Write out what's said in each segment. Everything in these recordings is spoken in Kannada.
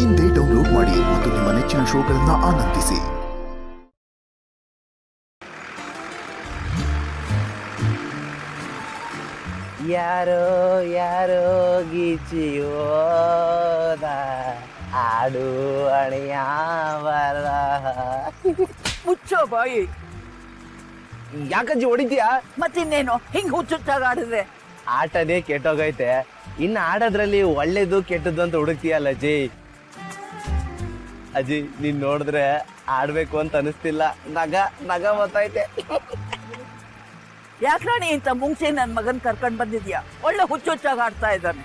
ಇಂದೇ ಡೌನ್ಲೋಡ್ ಮಾಡಿ ಮತ್ತು ನಿಮ್ಮ ನೆಚ್ಚಿನ ಶೋಗಳನ್ನು ಆನಂದಿಸಿ. ಯಾರೋ ಯಾರೋ ಗೀಚಿಯೋದ ಆಡು ಅಣಿಯ ಬರ. ಮುಚ್ಚೋ ಬಾಯಿ. ಯಾಕಜ್ಜಿ ಹೊಡಿತೀಯಾ? ಮತ್ತಿನ್ನೇನು ಹಿಂಗ್ ಹುಚ್ಚುಚ್ಚಾಗ ಆಡಿದ್ರೆ? ಆಟನೇ ಕೆಟ್ಟೋಗೈತೆ, ಇನ್ನು ಆಡೋದ್ರಲ್ಲಿ ಒಳ್ಳೇದು ಕೆಟ್ಟದ್ದು ಅಂತ ಹುಡುಕ್ತೀಯಲ್ಲ ಅಜ್ಜಿ. ಅಜ್ಜಿ ನೀನ್ ನೋಡಿದ್ರೆ ಆಡ್ಬೇಕು ಅಂತ ಅನಿಸ್ತಿಲ್ಲ, ನಗ ನಗ ಗೊತ್ತೈತೆ. ಯಾಕ್ರಾಣಿ ಇಂತ ಮುಂಚೆ ನನ್ನ ಮಗನ್ ಕರ್ಕೊಂಡ್ ಬಂದಿದ್ಯಾ? ಒಳ್ಳೆ ಹುಚ್ಚುಚ್ಚಾಗ ಆಡ್ತಾ ಇದ್ದಾನೆ.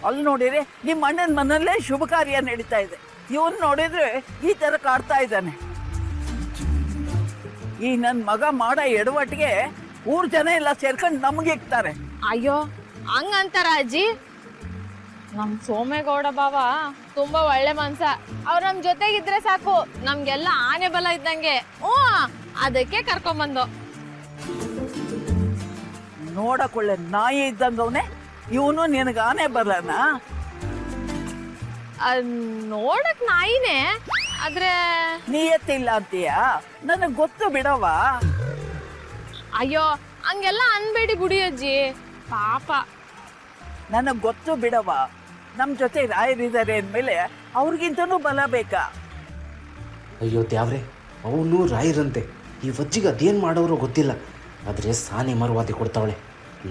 ಅಲ್ಲಿ ನೋಡಿದ್ರೆ ನಿಮ್ಮ ಅಣ್ಣನ ಮನೆಯಲ್ಲೇ ಶುಭ ಕಾರ್ಯ ನಡೀತಾ ಇದೆ, ಇವನ್ ನೋಡಿದ್ರೆ ಈ ತರ ಕಾಡ್ತಾ ಇದ್ದಾನೆ. ಈ ನನ್ ಮಗ ಮಾಡೋ ಎಡವಟ್ಟಿಗೆ ಊರ್ ಜನ ಎಲ್ಲ ಸೇರ್ಕೊಂಡು ನಮ್ಗೆ ಇಕ್ತಾರೆ. ಅಯ್ಯೋ ಹಂಗಂತಾರ ಅಜ್ಜಿ? ನಮ್ ಸೋಮೇಗೌಡ ಬಾವ ತುಂಬಾ ಒಳ್ಳೆ ಮನ್ಸ. ಅವ್ರ ನಮ್ ಜೊತೆಗಿದ್ರೆ ಸಾಕು, ನಮ್ಗೆಲ್ಲ ಆನೆ ಬಲ ಇದ್ದಂಗೆ. ಅದಕ್ಕೆ ಕರ್ಕೊಂಬಂದು. ನೋಡಕೊಳ್ಳೆ ನಾಯಿ ಇದ್ದಂಗವನೆ, ಇವನು ನಿನಗ ಆನೆ ಬರನ? ನೋಡಕ್ ನಾಯಿನೇ, ಆದ್ರೆ ನೀಯತ್ತಿಲ್ಲ ಅಂತೀಯ? ನನಗ್ ಗೊತ್ತು ಬಿಡವ. ಅಯ್ಯೋ ಹಂಗೆಲ್ಲ ಅನ್ಬೇಡಿ ಬಿಡಿ ಅಜ್ಜಿ, ಪಾಪ. ನನಗ್ ಗೊತ್ತು ಬಿಡವ, ನಮ್ ಜೊತೆ ರಾಯರಿದ್ದಾರೆ ಅಂದ್ಮೇಲೆ ಅವ್ರಿಗಿಂತನೂ ಬಲ ಬೇಕಾ? ಅಯ್ಯೋ ದ್ಯಾವ್ರೆ, ಅವನು ರಾಯರಂತೆ. ಈ ವಜ್ಜಿಗೆ ಅದೇನು ಮಾಡೋರು ಗೊತ್ತಿಲ್ಲ, ಆದರೆ ಸಾನೆ ಮರುವಾದಿ ಕೊಡ್ತಾವಳೆ.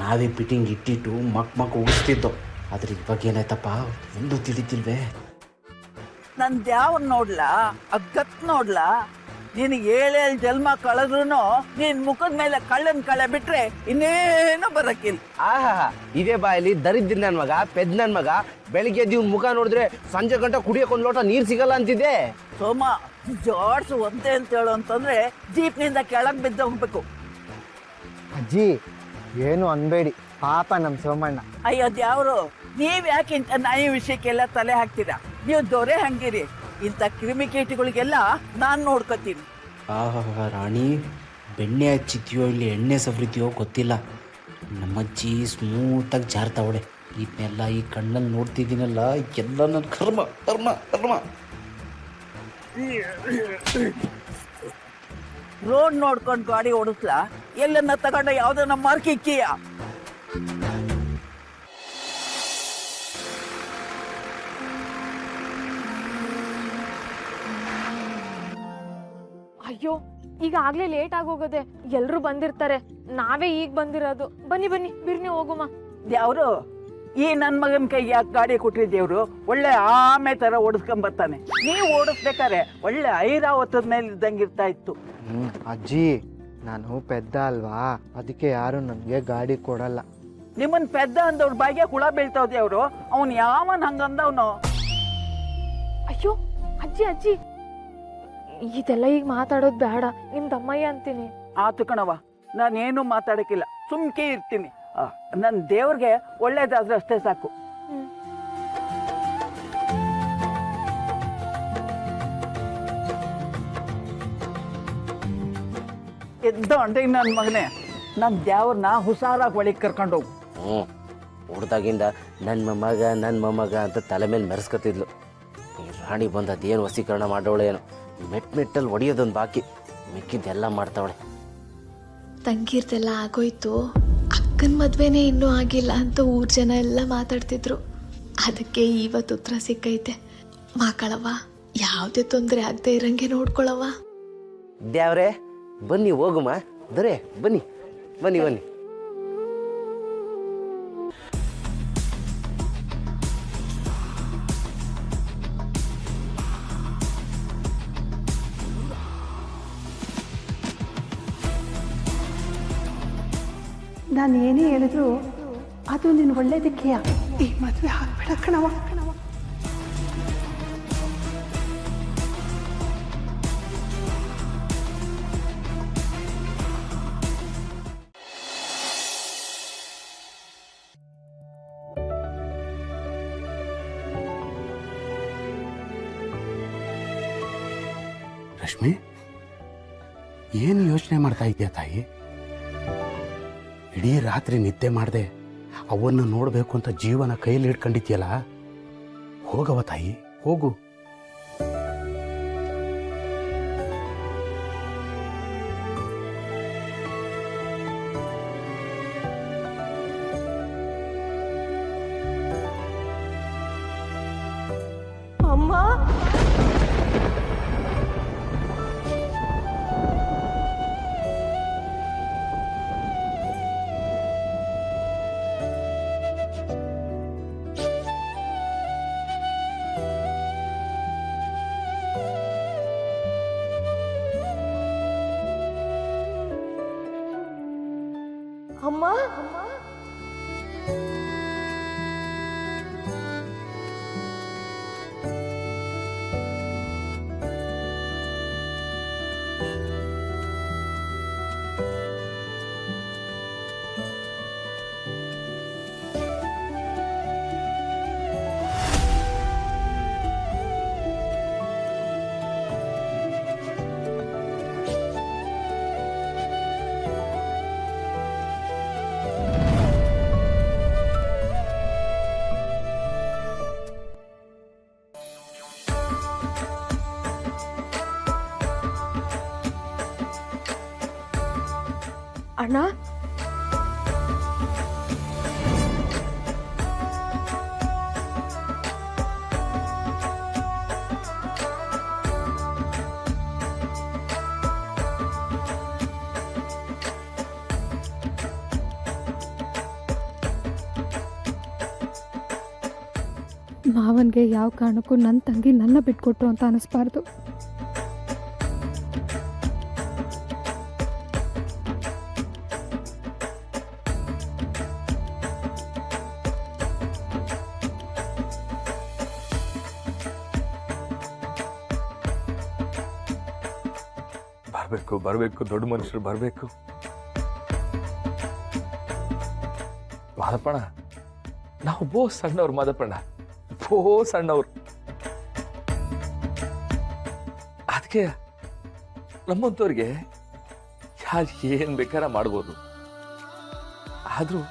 ನಾವೇ ಪಿಟಿಂಗ್ ಇಟ್ಟಿಟ್ಟು ಮಕ್ ಉಗಿಸ್ತಿದ್ದೋ, ಆದ್ರೆ ಇವಾಗ ಏನಾಯ್ತಪ್ಪ ಒಂದು ತಿಳಿತಿಲ್ವೇ. ನನ್ ದ್ಯಾವ್ ನೋಡ್ಲಾ, ಅಗ್ಗತ್ ನೋಡ್ಲಾ? ನಿನಗೆ 7 ಜನ್ಮ ಕಳೆದ್ರು ನೀನ್ ಮುಖದ ಮೇಲೆ ಕಳ್ಳನ್ ಕಳೆ ಬಿಟ್ರೆ ಇನ್ನೇನು ಬರಕ್ಕಿಲ್ಲ. ಆಹಾ, ಇದೇ ಬಾಯಲ್ಲಿ ದರಿದ್ರ ನನ್ ಮಗ, ಪೆದ್ ನನ್ ಮಗ, ಬೆಳಿಗ್ಗೆ ಇವ್ನ ಮುಖ ನೋಡಿದ್ರೆ ಸಂಜೆ ಗಂಟ ಕುಡಿಯೋಕೊಂದ್ ಲೋಟ ನೀರ್ ಸಿಗಲ್ಲ ಅಂತಿದೆ. ಸೋಮ, ಜಾಡ್ಸು ಒಂದೇ ಅಂತ ಹೇಳು ಅಂತಂದ್ರೆ ಜೀಪ್ನಿಂದ ಕೆಳಗ್ ಬಿದ್ದು ಹೋಗ್ಬೇಕು. ಅಜ್ಜಿ ಏನು ಅನ್ಬೇಡಿ, ಪಾಪ ನಮ್ ಸೋಮಣ್ಣ. ಅಯ್ಯೋ ದ್ಯಾವ್ರು, ನೀವ್ ಯಾಕಿಂತ ನಾಯಿ ವಿಷಯಕ್ಕೆಲ್ಲ ತಲೆ ಹಾಕ್ತೀರಾ? ನೀವು ದೊರೆ ಹಂಗಿರಿ, ಇಂಥ ಕ್ರಿಮಿಕೀಟಗಳಿಗೆಲ್ಲ ನಾನ್ ನೋಡ್ಕೊತೀನಿ. ಆಹಾ ರಾಣಿ, ಬೆಣ್ಣೆ ಹಚ್ಚಿದ್ಯೋ ಇಲ್ಲಿ ಎಣ್ಣೆ ಸವರಿದ್ಯೋ ಗೊತ್ತಿಲ್ಲ, ನಮ್ಮಜ್ಜಿ ಸ್ಮೂತಾಗಿ ಜಾರ್ತಾವಳೆ. ಇದನ್ನೆಲ್ಲ ಈ ಕಣ್ಣಲ್ಲಿ ನೋಡ್ತಿದ್ದೀನಲ್ಲ, ಎಲ್ಲ ನನ್ನ ಕರ್ಮ ಕರ್ಮ ಕರ್ಮ. ರೋಡ್ ನೋಡ್ಕೊಂಡು ಗಾಡಿ ಓಡಿಸ್ಲಾ? ಎಲ್ಲನ್ನ ತಗೊಂಡ ಯಾವ್ದನ್ನ ಮಾರ್ಕ್ ಇಕ್ಕಿಯ? ಅಯ್ಯೋ ಈಗಾಗ್ಲೇ ಲೇಟ್ ಆಗೋಗದೆ, ಎಲ್ರು ಬಂದಿರ್ತಾರೆ, ನಾವೇ ಈಗ ಬಂದಿರೋದು. ಬನ್ನಿ ಬನ್ನಿ ಬಿರ್ನಿ ಹೋಗುಮ. ಯಾವ್ರು ಈ ನನ್ ಮಗನ್ ಕೈ ಯಾಕೆ ಗಾಡಿ ಕೊಟ್ಟಿದ್ದೇವ್ರು? ಒಳ್ಳೆ ಆಮೆ ತರ ಓಡಿಸ್ಕೊಂಡ್ ಬರ್ತಾನೆ. ನೀವು ಓಡಿಸ್ಬೇಕಾರೆ ಒಳ್ಳೆ ಐರಾವತದ ಮೇಲೆ ಇದ್ದಂಗಿರ್ತಾ ಇತ್ತು. ಅಜ್ಜಿ ನಾನು ಪೆದ್ದ ಅಲ್ವಾ, ಅದಕ್ಕೆ ಯಾರು ನನ್ಗೆ ಗಾಡಿ ಕೊಡಲ್ಲ. ನಿಮ್ಮನ್ ಪೆದ್ದ ಅಂದವ್ರ ಬಾಯಿಗೆ ಹುಳ ಬೀಳ್ತಾವ್ದೆ ಅವ್ರು. ಅವನ್ ಯಾವನ್ ಹಂಗಂದವ್ನು? ಅಯ್ಯೋ ಅಜ್ಜಿ ಅಜ್ಜಿ, ಇದೆಲ್ಲ ಈಗ ಮಾತಾಡೋದು ಬೇಡ, ನಿಮ್ ತಮ್ಮಯ್ಯ ಅಂತೀನಿ. ಆತು ಕಣವ, ನಾನೇನು ಮಾತಾಡಕ್ಕಿಲ್ಲ, ಸುಮ್ಕೆ ಇರ್ತೀನಿ. ನನ್ ದೇವ್ರಿಗೆ ಒಳ್ಳೇದಾದ್ರೆ ಅಷ್ಟೇ ಸಾಕು. ಎದ್ದ ಅಂಡೆ ನನ್ ಮಗನೇ, ನನ್ ದೇವ್ರನ್ನ ಹುಷಾರಾಗಿ ಒಳಗೆ ಕರ್ಕೊಂಡು ಹೋಗು. ಹುಡ್ದಾಗಿಂದ ನನ್ನ ಮೊಮ್ಮಗ ಅಂತ ತಲೆ ಮೇಲೆ ಮೆರೆಸ್ಕೊತಿದ್ಲು. ಈ ರಾಣಿ ಬಂದು ಅದೇನು ವಸೀಕರಣ ಮಾಡೋಳೆ ಏನೋ, ಮೆಟ್ಟಲ್ಲಿ ಹೊಡಿಯೋದೊಂದು ಬಾಕಿ, ಮಿಕ್ಕಿದ್ದೆಲ್ಲ ಮಾಡ್ತಾವಳೆ. ತಂಗಿರ್ದೆಲ್ಲ ಆಗೋಯ್ತು, ಅಕ್ಕನ ಮದ್ವೆನೇ ಇನ್ನೂ ಆಗಿಲ್ಲ ಅಂತ ಊರ್ ಜನ ಎಲ್ಲ ಮಾತಾಡ್ತಿದ್ರು. ಅದಕ್ಕೆ ಇವತ್ತು ಉತ್ತರ ಸಿಕ್ಕೈತೆ. ಮಾಕಳವ್ವ, ಯಾವುದೇ ತೊಂದರೆ ಆಗದೆ ಇರಂಗೆ ನೋಡ್ಕೊಳವ್ವ. ದ್ಯಾವ್ರೆ ಬನ್ನಿ ಹೋಗುಮ, ದೊರೆ ಬನ್ನಿ ಬನ್ನಿ ಬನ್ನಿ. ನಾನು ಏನೇ ಹೇಳಿದ್ರು ಅದು ನೀನು ಒಳ್ಳೇದಕ್ಕೆಯ. ಈ ಮದುವೆ ಆಗ್ಬೇಡ ಕಣವ. ರಶ್ಮಿ, ಏನು ಯೋಚನೆ ಮಾಡ್ತಾ ಇದೆಯಾ ತಾಯಿ? ಇಡೀ ರಾತ್ರಿ ನಿದ್ದೆ ಮಾಡದೆ ಅವನ್ನ ನೋಡಬೇಕು ಅಂತ ಜೀವನ ಕೈಯಲ್ಲಿ ಹಿಡ್ಕೊಂಡಿದ್ಯಲ್ಲ, ಹೋಗವ ತಾಯಿ ಹೋಗು. ಅಮ್ಮ, ಅಮ್ಮ, ಅಣ್ಣ, ಮಾವನ್ಗೆ ಯಾವ ಕಾರಣಕ್ಕೂ ನನ್ನ ತಂಗಿ ನನ್ನ ಬಿಟ್ಕೊಟ್ರು ಅಂತ ಅನಿಸ್ಬಾರ್ದು. ಬರಬೇಕು ದೊಡ್ಡ ಮನುಷ್ಯರು ಬರಬೇಕು. ಮಾದಪ್ಪಣ್ಣ, ನಾವು ಬೋ ಸಣ್ಣವ್ರು. ಮಾದಪ್ಪಣ್ಣ ಬೋ ಸಣ್ಣವ್ರು. ಅದಕ್ಕೆ ನಮ್ಮಂಥವ್ರಿಗೆ ಯಾರು ಏನ್ ಬೇಕಾರ ಮಾಡ್ಬೋದು. ಆದ್ರೂ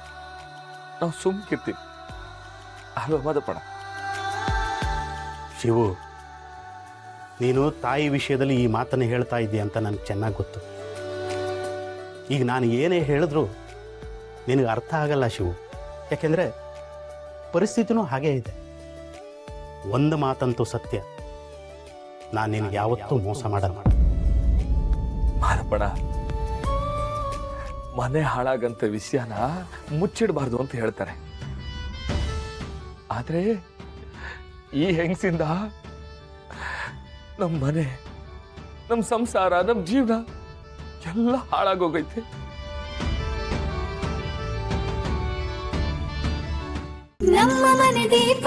ನಾವು ಸುಮ್ಕಿರ್ತೀವಿ ಅಲ್ವಾ ಮಾದಪ್ಪಣ್ಣ? ಶಿವು, ನೀನು ತಾಯಿ ವಿಷಯದಲ್ಲಿ ಈ ಮಾತನ್ನು ಹೇಳ್ತಾ ಇದ್ದೀಯ ಅಂತ ನನಗೆ ಚೆನ್ನಾಗಿ ಗೊತ್ತು. ಈಗ ನಾನು ಏನೇ ಹೇಳಿದ್ರು ನಿನಗೆ ಅರ್ಥ ಆಗಲ್ಲ ಶಿವು. ಯಾಕೆಂದರೆ ಪರಿಸ್ಥಿತಿನೂ ಹಾಗೇ ಇದೆ. ಒಂದು ಮಾತಂತೂ ಸತ್ಯ, ನಾನು ನಿನಗೆ ಯಾವತ್ತೂ ಮೋಸ ಮಾಡಲ್ಲ. ಮಾದಪ್ಪಣ್ಣ, ಮನೆ ಹಾಳಾಗಂತ ವಿಷಯನ ಮುಚ್ಚಿಡಬಾರ್ದು ಅಂತ ಹೇಳ್ತಾರೆ. ಆದ್ರೆ ಈ ಹೆಂಗಸಿಂದ ನಮ್ಮ ಮನೆ, ನಮ್ಮ ಸಂಸಾರ, ನಮ್ಮ ಜೀವನ ಎಲ್ಲ ಹಾಳಾಗೋಗೈತೆ. ನಮ್ಮ ಮನೆ ದೀಪ